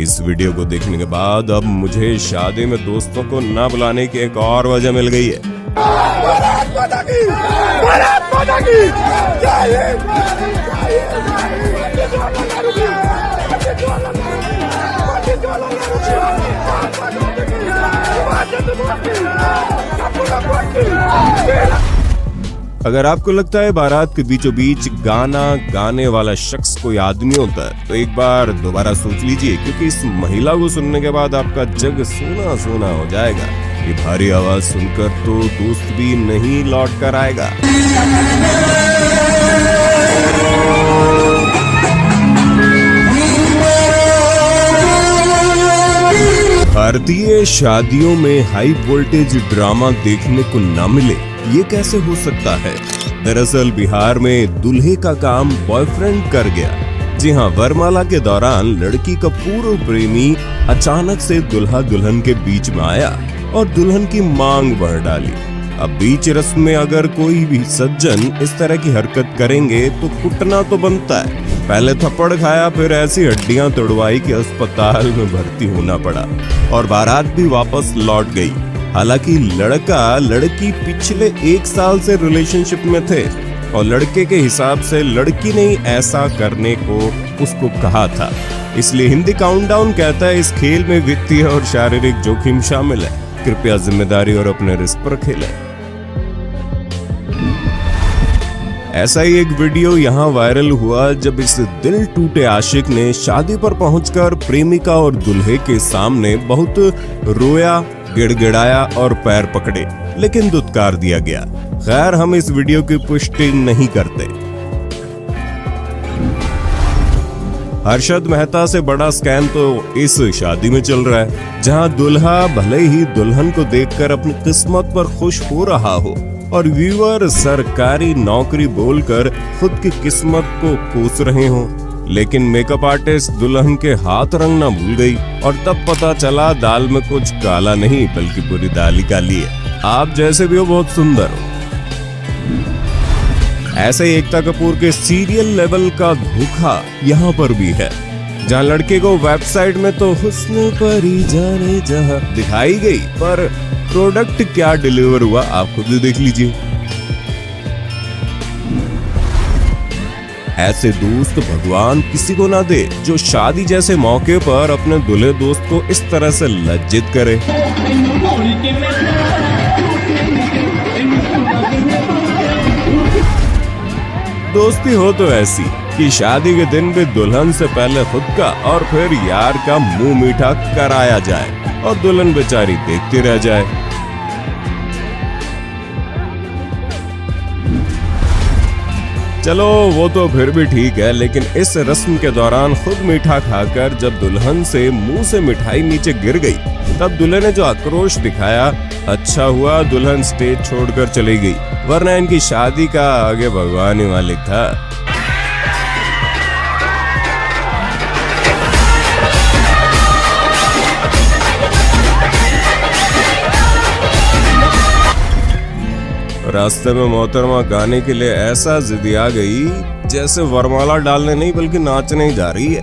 इस वीडियो को देखने के बाद अब मुझे शादी में दोस्तों को ना बुलाने की एक और वजह मिल गई है। अगर आपको लगता है बारात के बीचों बीच गाना गाने वाला शख्स कोई आदमी होता है तो एक बार दोबारा सोच लीजिए, क्योंकि इस महिला को सुनने के बाद आपका जग सोना सोना हो जाएगा। ये भारी आवाज सुनकर तो दोस्त भी नहीं लौट कर आएगा। भारतीय शादियों में हाई वोल्टेज ड्रामा देखने को न मिले, ये कैसे हो सकता है? दरअसल बिहार में दूल्हे का काम बॉयफ्रेंड कर गया। जी हाँ, वरमाला के दौरान लड़की का पूर्व प्रेमी अचानक से दुल्हा दुल्हन के बीच में आया और दुल्हन की मांग बढ़ डाली। अब बीच रस्म में अगर कोई भी सज्जन इस तरह की हरकत करेंगे तो कुटना तो बनता है। पहले थप्पड़ खाया, फिर ऐसी हड्डियां तोड़वाई कि अस्पताल में भर्ती होना पड़ा और बारात भी वापस लौट गई। हालांकि लड़का लड़की पिछले 1 साल से रिलेशनशिप में थे और लड़के के हिसाब से लड़की ने ऐसा करने को उसको कहा था। इसलिए हिंदी काउंटडाउन कहता है इस खेल में वित्तीय और शारीरिक जोखिम शामिल है। कृपया जिम्मेदारी और अपने रिस्क पर खेलें। ऐसा ही एक वीडियो यहाँ वायरल हुआ जब इस दिल टूटे आशिक ने शादी पर पहुंचकर प्रेमिका और दूल्हे के सामने बहुत रोया, गिड़गिड़ाया और पैर पकड़े, लेकिन दुत्कार दिया गया। खैर, हम इस वीडियो की पुष्टि नहीं करते। हर्षद मेहता से बड़ा स्कैम तो इस शादी में चल रहा है, जहां दूल्हा भले ही दुल्हन को देखकर अपनी किस्मत पर खुश हो रहा हो और व्यूअर सरकारी नौकरी बोलकर खुद की किस्मत को कोस रहे हो, लेकिन मेकअप आर्टिस्ट दुल्हन के हाथ रंगना भूल गई और तब पता चला दाल में कुछ काला नहीं बल्कि पूरी दाल ही काली है। आप जैसे भी हो बहुत सुंदर हो। ऐसे ही एकता कपूर के सीरियल लेवल का धोखा यहाँ पर भी है, जहाँ लड़के को वेबसाइट में तो हुस्न परी जाने जहाँ दिखाई गई, पर प्रोडक्ट क्या डिलीवर हुआ आप खुद ही देख लीजिए। ऐसे दोस्त भगवान किसी को ना दे जो शादी जैसे मौके पर अपने दूल्हे दोस्त को इस तरह से लज्जित करे। दोस्ती हो तो ऐसी कि शादी के दिन भी दुल्हन से पहले खुद का और फिर यार का मुंह मीठा कराया जाए और दुल्हन बेचारी देखती रह जाए। चलो वो तो फिर भी ठीक है, लेकिन इस रस्म के दौरान खुद मीठा खाकर जब दुल्हन से मुंह से मिठाई नीचे गिर गई, तब दुल्हन ने जो आक्रोश दिखाया, अच्छा हुआ दुल्हन स्टेज छोड़कर चली गई, वरना इनकी शादी का आगे भगवान ही मालिक था। रास्ते में मोहतरमा गाने के लिए ऐसा जिद्दी आ गई जैसे वरमाला डालने नहीं बल्कि नाचने ही जा रही है।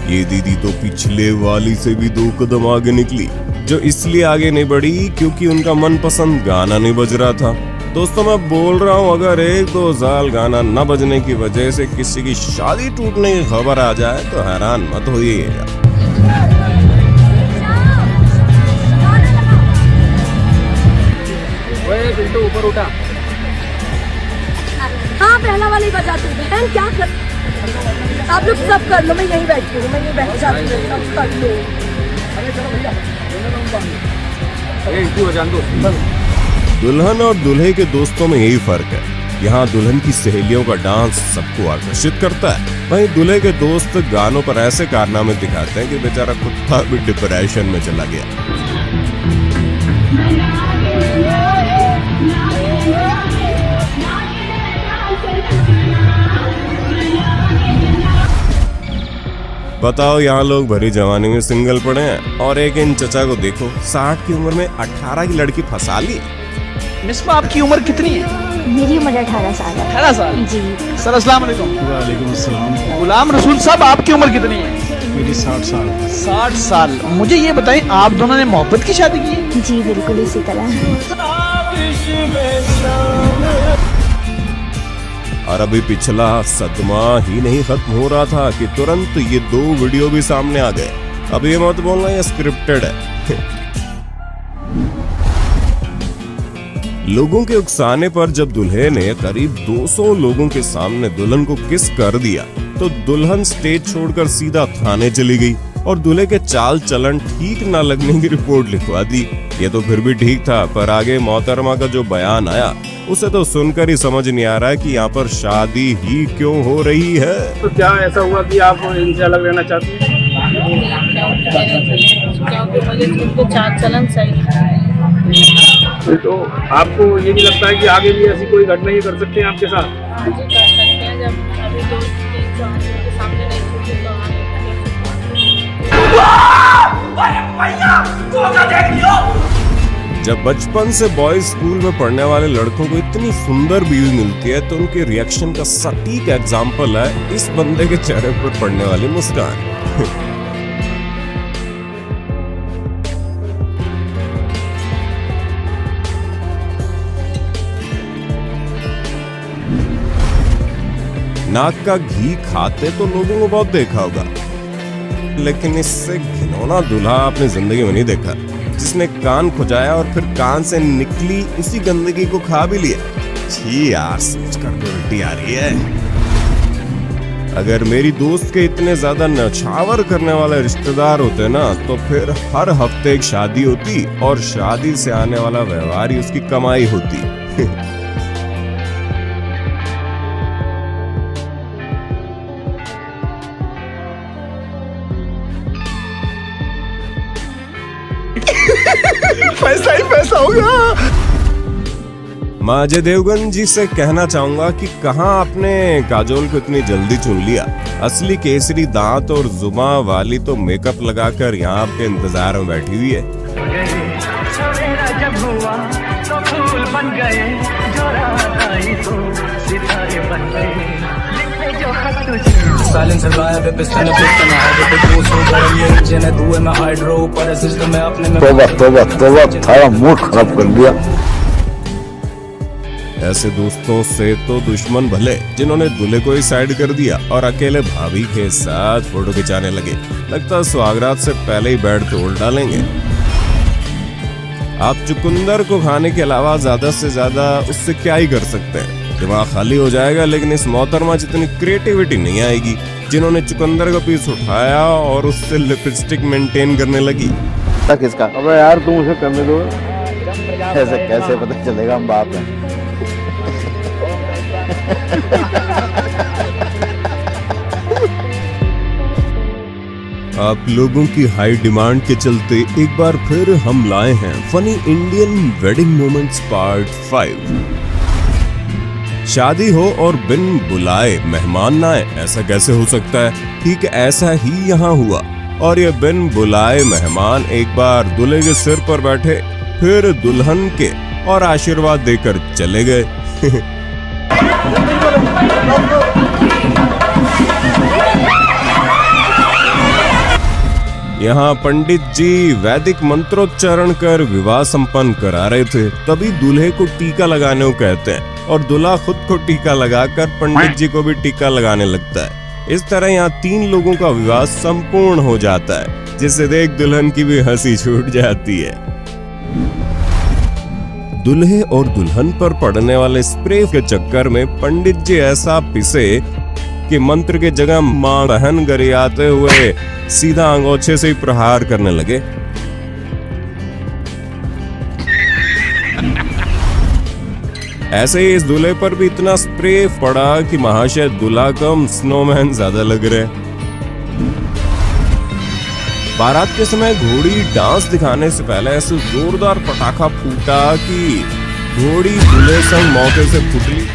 ये दीदी तो पिछले वाली से भी 2 कदम आगे निकली, जो इसलिए आगे नहीं बढ़ी क्योंकि उनका मनपसंद गाना नहीं बज रहा था। दोस्तों, मैं बोल रहा हूँ, अगर 1-2 साल गाना न बजने की वजह से किसी की शादी टूटने की खबर आ जाए तो हैरान मत होइएगा। ऊपर उठा। हाँ, पहला वाली बजा तू। बहन क्या कर, आप लोग सब कर लो, मैं यहीं बैठी हूँ, मैं यहीं बैठ जाती हूँ, सब कर लो। अरे चलो भैया, जान दो। दुल्हन और दूल्हे के दोस्तों में यही फर्क है। यहाँ दुल्हन की सहेलियों का डांस सबको आकर्षित करता है, वहीं दूल्हे के दोस्त गानों पर ऐसे कारनामे दिखाते हैं कि बेचारा कुत्ता भी डिप्रेशन में चला गया। बताओ, यहाँ लोग भरी जवानी में सिंगल पड़े हैं और एक इन चचा को देखो, 60 की उम्र में 18 की लड़की फंसा ली। मिसबा, आपकी उम्र कितनी है? मेरी उम्र 18 साल है। 18 साल जी। सर अस्सलाम वालेकुम। वालेकुम अस्सलाम। गुलाम रसूल साहब, आपकी उम्र कितनी है? मेरी 60 साल। 60 साल। मुझे ये बताएं, आप दोनों ने मोहब्बत की शादी की है? जी बिल्कुल इसी तरह। और अभी पिछला सदमा ही नहीं खत्म हो रहा था कि तुरंत ये 2 वीडियो भी सामने आ गए। अब ये मत बोलना ये स्क्रिप्टेड है। लोगों के उकसाने पर जब दुल्हे ने करीब 200 लोगों के सामने दुल्हन को किस कर दिया तो दुल्हन स्टेज छोड़कर सीधा थाने चली गई और दूल्हे के चाल चलन ठीक न लगने की रिपोर्ट लिखवा दी। ये तो फिर भी ठीक था, पर आगे मोहतरमा का जो बयान आया उसे तो सुनकर ही समझ नहीं आ रहा है कि यहाँ पर शादी ही क्यों हो रही है। तो क्या ऐसा हुआ कि आप इनसे अलग रहना चाहती हैं? क्योंकि मुझे उनके चाल चलन सही है। तो आपको ये नहीं लगता है कि आगे भी ऐसी कोई घटना ये कर सकते हैं आपके साथ? मुझे कर सकते हैं, जब अभी 2-3 के सामने नहीं छूटे तो आगे जब बचपन से बॉयज स्कूल में पढ़ने वाले लड़कों को इतनी सुंदर बीवी मिलती है तो उनके रिएक्शन का सटीक एग्जाम्पल है इस बंदे के चेहरे पर पड़ने वाली मुस्कान। नाक का घी खाते तो लोगों को बहुत देखा होगा, लेकिन इससे घिनौना दूल्हा आपने जिंदगी में नहीं देखा जिसने कान खुजाया और फिर कान से निकली उसी गंदगी को खा भी लिया। छी यार, सोचकर तो उल्टी आ रही है। अगर मेरी दोस्त के इतने ज्यादा नछावर करने वाले रिश्तेदार होते ना तो फिर हर हफ्ते एक शादी होती और शादी से आने वाला व्यवहार ही उसकी कमाई होती। पैसा ही पैसा होगा। मैं अजय देवगन जी से कहना चाहूंगा कि कहां आपने काजोल को इतनी जल्दी चुन लिया। असली केसरी दांत और जुबां वाली तो मेकअप लगाकर यहाँ आपके इंतजार में बैठी हुई है। तोबा थारा मूड खराब कर दिया। ऐसे दोस्तों से तो दुश्मन भले जिन्होंने दूल्हे को ही साइड कर दिया और अकेले भाभी के साथ फोटो खिंचाने लगे। लगता है सुहागरात से पहले ही बेड तोड़ डालेंगे। आप चुकंदर को खाने के अलावा ज्यादा से ज्यादा उससे क्या ही कर सकते हैं, दिमाग खाली हो जाएगा। लेकिन इस मोहतरमा जितनी क्रिएटिविटी नहीं आएगी जिन्होंने चुकंदर का पीस उठाया और उससे लिपस्टिक मेंटेन करने लगी। किसका? अबे यार तुम उसे करने दो, ऐसे कैसे पता चलेगा हम बाप हैं। आप लोगों की हाई डिमांड के चलते एक बार फिर हम लाए हैं funny Indian wedding moments part 5। शादी हो और बिन बुलाए मेहमान ना आए, ऐसा कैसे हो सकता है? ठीक ऐसा ही यहाँ हुआ और ये बिन बुलाए मेहमान एक बार दूल्हे के सिर पर बैठे, फिर दुल्हन के और आशीर्वाद देकर चले गए। यहाँ पंडित जी वैदिक मंत्रोच्चारण कर विवाह संपन्न करा रहे थे, तभी दूल्हे को टीका लगाने को कहते हैं और दूल्हा खुद को टीका लगाकर पंडित जी को भी टीका लगाने लगता है। इस तरह यहाँ 3 लोगों का विवाह संपूर्ण हो जाता है, जिसे देख दुल्हन की भी हंसी छूट जाती है। दूल्हे और दुल्हन पर पड़ने वाले स्प्रे के चक्कर में पंडित जी ऐसा पिसे कि मंत्र के जगह मां बहन गरियाते हुए सीधा अंगोछे से ही प्रहार करने लगे। ऐसे ही इस दूल्हे पर भी इतना स्प्रे पड़ा कि महाशय दूल्हा कम स्नोमैन ज्यादा लग रहे। बारात के समय घोड़ी डांस दिखाने से पहले ऐसे जोरदार पटाखा फूटा कि घोड़ी दूल्हे संग मौके से फूटी।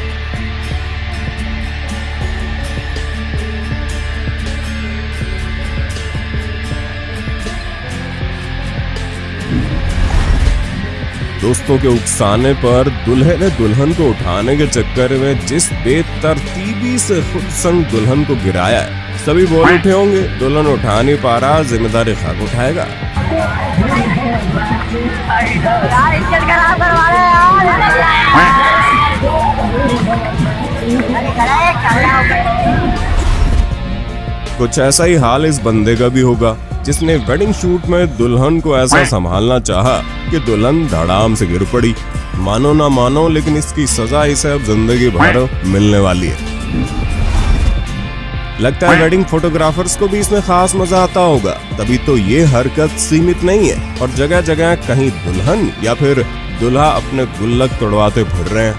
दोस्तों के उकसाने पर दूल्हे ने दुल्हन को उठाने के चक्कर में जिस बेतरतीबी से खुद संग दुल्हन को गिराया है, सभी बोल उठे होंगे दुल्हन उठा नहीं पा रहा, जिम्मेदारी खाक उठाएगा। कुछ ऐसा ही हाल इस बंदे का भी होगा जिसने वेडिंग शूट में दुल्हन को ऐसा संभालना चाहा कि दुल्हन धड़ाम से गिर पड़ी। मानो ना मानो, लेकिन इसकी सजा इसे अब जिंदगी भर मिलने वाली है। लगता है वेडिंग फोटोग्राफर्स को भी इसमें खास मजा आता होगा, तभी तो ये हरकत सीमित नहीं है और जगह जगह कहीं दुल्हन या फिर दूल्हा अपने गुल्लक तोड़वाते फिर रहे हैं।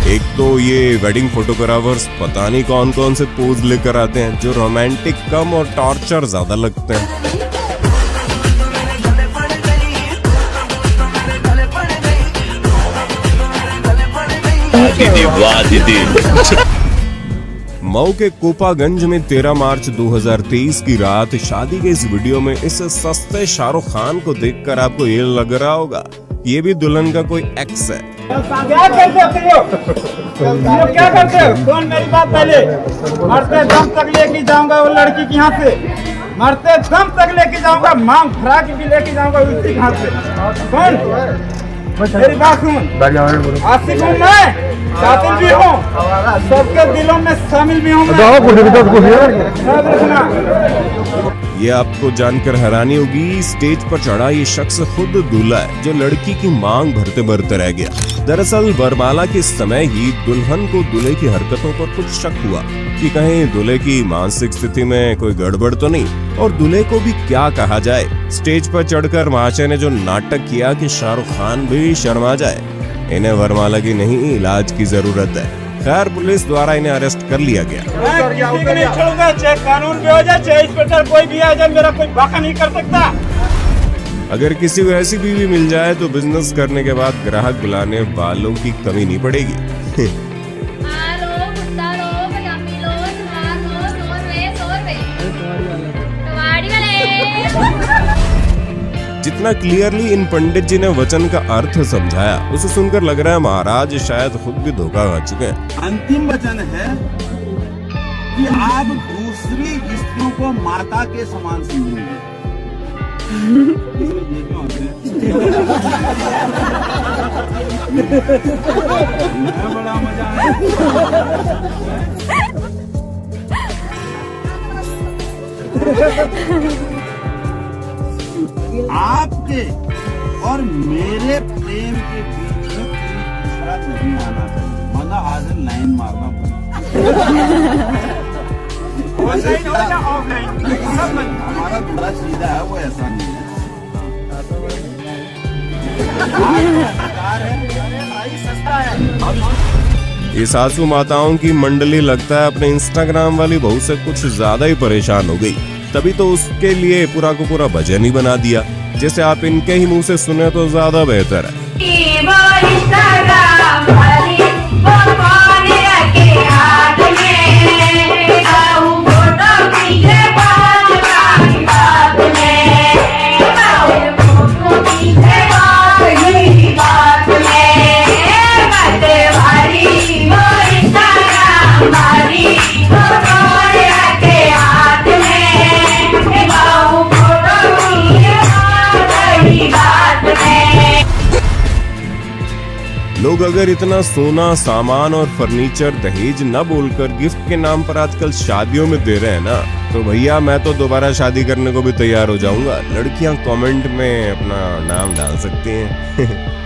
एक तो ये वेडिंग फोटोग्राफर्स पता नहीं कौन कौन से पोज लेकर आते हैं जो रोमांटिक कम और टॉर्चर ज्यादा लगते हैं। मऊ के कोपागंज में 13 मार्च 2023 की रात शादी के इस वीडियो में इस सस्ते शाहरुख खान को देखकर आपको ये लग रहा होगा ये भी दुल्हन का कोई एक्स है। क्या करते हो? कौन मेरी बात पहले मरते दम तक लेके जाऊंगा वो लड़की के यहाँ से, मरते दम तक लेके जाऊंगा, मांग फरा के भी लेके जाऊंगा उसी के हाथ से। कौन मेरी बात सुन, आशिक हूँ मैं, कातिल भी हूँ, सबके दिलों में शामिल भी हूँ। ये आपको जानकर हैरानी होगी, स्टेज पर चढ़ा ये शख्स खुद दूल्हा है जो लड़की की मांग भरते भरते रह गया। दरअसल वरमाला के समय ही दुल्हन को दूल्हे की हरकतों पर कुछ शक हुआ कि कहीं दूल्हे की मानसिक स्थिति में कोई गड़बड़ तो नहीं, और दूल्हे को भी क्या कहा जाए। स्टेज पर चढ़कर महाशय ने जो नाटक किया कि शाहरुख खान भी शर्मा जाए। इन्हें वरमाला की नहीं इलाज की जरूरत है। खैर पुलिस द्वारा इन्हें अरेस्ट कर लिया गया। मैं किसी को नहीं छोड़ूंगा, चाहे कानून भी हो जाए, चाहे इंस्पेक्टर कोई भी आ जाए, मेरा कोई बाका नहीं कर सकता। अगर किसी को ऐसी बीवी मिल जाए तो बिजनेस करने के बाद ग्राहक बुलाने वालों की कमी नहीं पड़ेगी। जितना क्लियरली इन पंडित जी ने वचन का अर्थ समझाया, उसे सुनकर लग रहा है महाराज शायद खुद भी धोखा खा चुके हैं। अंतिम वचन है कि आप दूसरी स्त्रियों को माता के समान समझेंगे। बड़ा मजा है। आपके और मेरे प्रेम के बीच में तीसरा नहीं आना चाहिए, मतलब आज लाइन मारना हमारा थोड़ा सीधा है, वो ऐसा नहीं है। ये सासू माताओं की मंडली लगता है अपने इंस्टाग्राम वाली बहू से कुछ ज्यादा ही परेशान हो गई, तभी तो उसके लिए पूरा को पूरा भजन ही बना दिया, जैसे आप इनके ही मुंह से सुने तो ज्यादा बेहतर है। लोग अगर इतना सोना सामान और फर्नीचर दहेज न बोलकर गिफ्ट के नाम पर आजकल शादियों में दे रहे हैं ना, तो भैया मैं तो दोबारा शादी करने को भी तैयार हो जाऊंगा। लड़कियां कमेंट में अपना नाम डाल सकती हैं।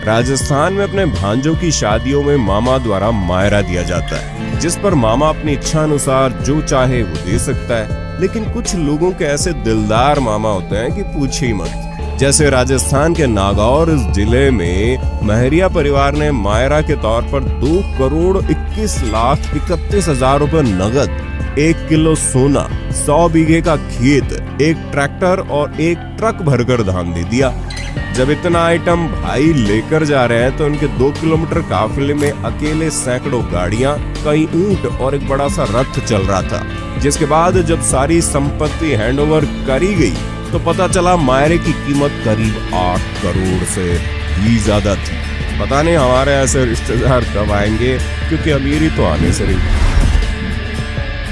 राजस्थान में अपने भांजों की शादियों में मामा द्वारा मायरा दिया जाता है, जिस पर मामा अपनी इच्छा अनुसार जो चाहे वो दे सकता है। लेकिन कुछ लोगों के ऐसे दिलदार मामा होते हैं कि पूछे ही मत। जैसे राजस्थान के नागौर जिले में महरिया परिवार ने मायरा के तौर पर 2,21,31,00,000 रुपए नगद, 1 किलो सोना, 100 बीघे का खेत, एक ट्रैक्टर और एक ट्रक भरकर धान दे दिया। जब इतना आइटम भाई लेकर जा रहे हैं तो उनके 2 किलोमीटर काफिले में अकेले सैकड़ों गाड़ियां, कई ऊंट और एक बड़ा सा रथ चल रहा था। जिसके बाद जब सारी संपत्ति हैंडओवर करी गई तो पता चला मायरे की कीमत करीब 8 करोड़ से भी ज्यादा थी। पता नहीं हमारे ऐसे रिश्तेदार कब आएंगे, क्योंकि अमीरी तो आने से रही।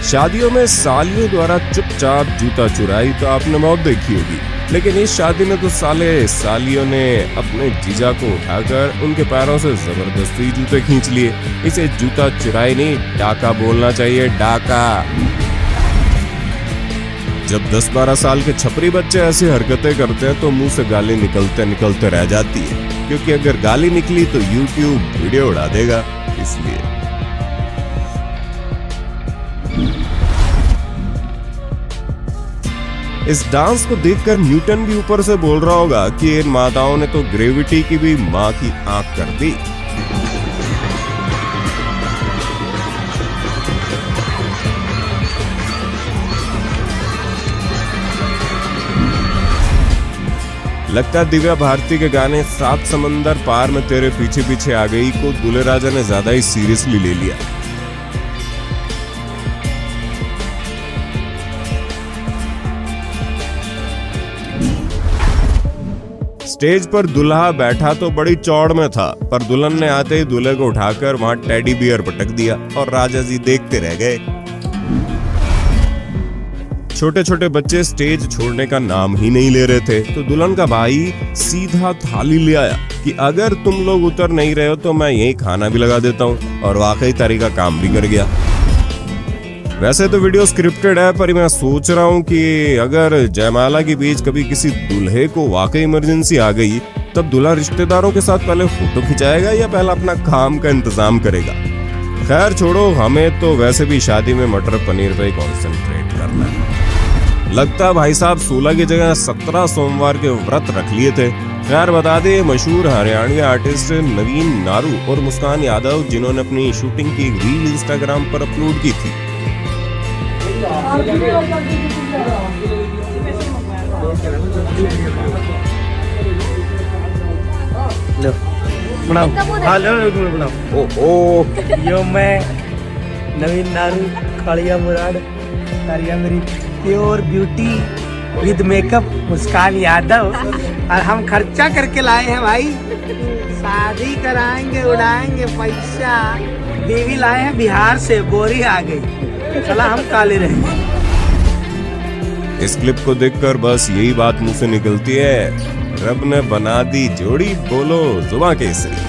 शादियों में सालियों द्वारा चुपचाप जूता चुराई तो आपने मौत देखी होगी, लेकिन इस शादी में तो साले सालियों ने अपने जीजा को उठाकर उनके पैरों से जबरदस्ती जूते खींच लिए। इसे जूता चुराई नहीं, डाका बोलना चाहिए, डाका। जब 10-12 साल के छपरी बच्चे ऐसी हरकतें करते हैं तो मुंह से गाली निकलते निकलते रह जाती है, क्योंकि अगर गाली निकली तो YouTube वीडियो उड़ा देगा, इसलिए। इस डांस को देखकर न्यूटन भी ऊपर से बोल रहा होगा कि इन माताओं ने तो ग्रेविटी की भी मां की आंख कर दी। लगता है दिव्या भारती के गाने 7 समंदर पार में तेरे पीछे पीछे आ गई को दूल्हे राजा ने ज्यादा ही सीरियसली ले लिया। स्टेज पर दुल्हा बैठा तो बड़ी चौड़ में था, पर दुल्हन ने आते ही दूल्हे को उठाकर वहां टेडी बियर पटक दिया और राजा जी देखते रह गए। छोटे छोटे बच्चे स्टेज छोड़ने का नाम ही नहीं ले रहे थे, तो दुल्हन का भाई सीधा थाली ले आया कि अगर तुम लोग उतर नहीं रहे हो तो मैं यही खाना भी लगा देता हूँ, और वाकई तरीका काम भी कर गया। वैसे तो वीडियो स्क्रिप्टेड है, पर मैं सोच रहा हूँ कि अगर जयमाला के बीच कभी किसी दूल्हे को वाकई इमरजेंसी आ गई, तब दूल्हा रिश्तेदारों के साथ पहले फोटो खिंचाएगा या पहले अपना काम का इंतजाम करेगा। खैर छोड़ो, हमें तो वैसे भी शादी में मटर पनीर पे कॉन्सेंट्रेट करना है। लगता भाई साहब 16 की जगह 17 सोमवार के व्रत रख लिए थे। खैर बता दे, मशहूर हरियाणवी आर्टिस्ट नवीन नारू और मुस्कान यादव, जिन्होंने अपनी शूटिंग की एक रील इंस्टाग्राम पर अपलोड की थी, यो मैं नवीन नारू, कालिया मुराद, कालिया मेरी प्योर ब्यूटी विद मेकअप मुस्कान यादव, और हम खर्चा करके लाए हैं भाई, शादी कराएंगे, उड़ाएंगे पैसा। बीवी लाए हैं बिहार से, बोरी आ गई, चला हम काले रहेंगे। इस क्लिप को देखकर बस यही बात मुंह से निकलती है, रब ने बना दी जोड़ी, बोलो जुबां केसरी।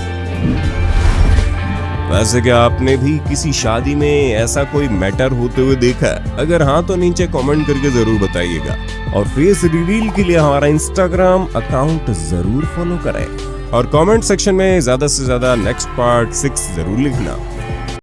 वैसे क्या आपने भी किसी शादी में ऐसा कोई मैटर होते हुए देखा है? अगर हाँ तो नीचे कमेंट करके जरूर बताइएगा, और फेस रिवील के लिए हमारा इंस्टाग्राम अकाउंट जरूर फॉलो करें, और कमेंट सेक्शन में ज्यादा से ज्यादा नेक्स्ट पार्ट 6 जरूर लिखना।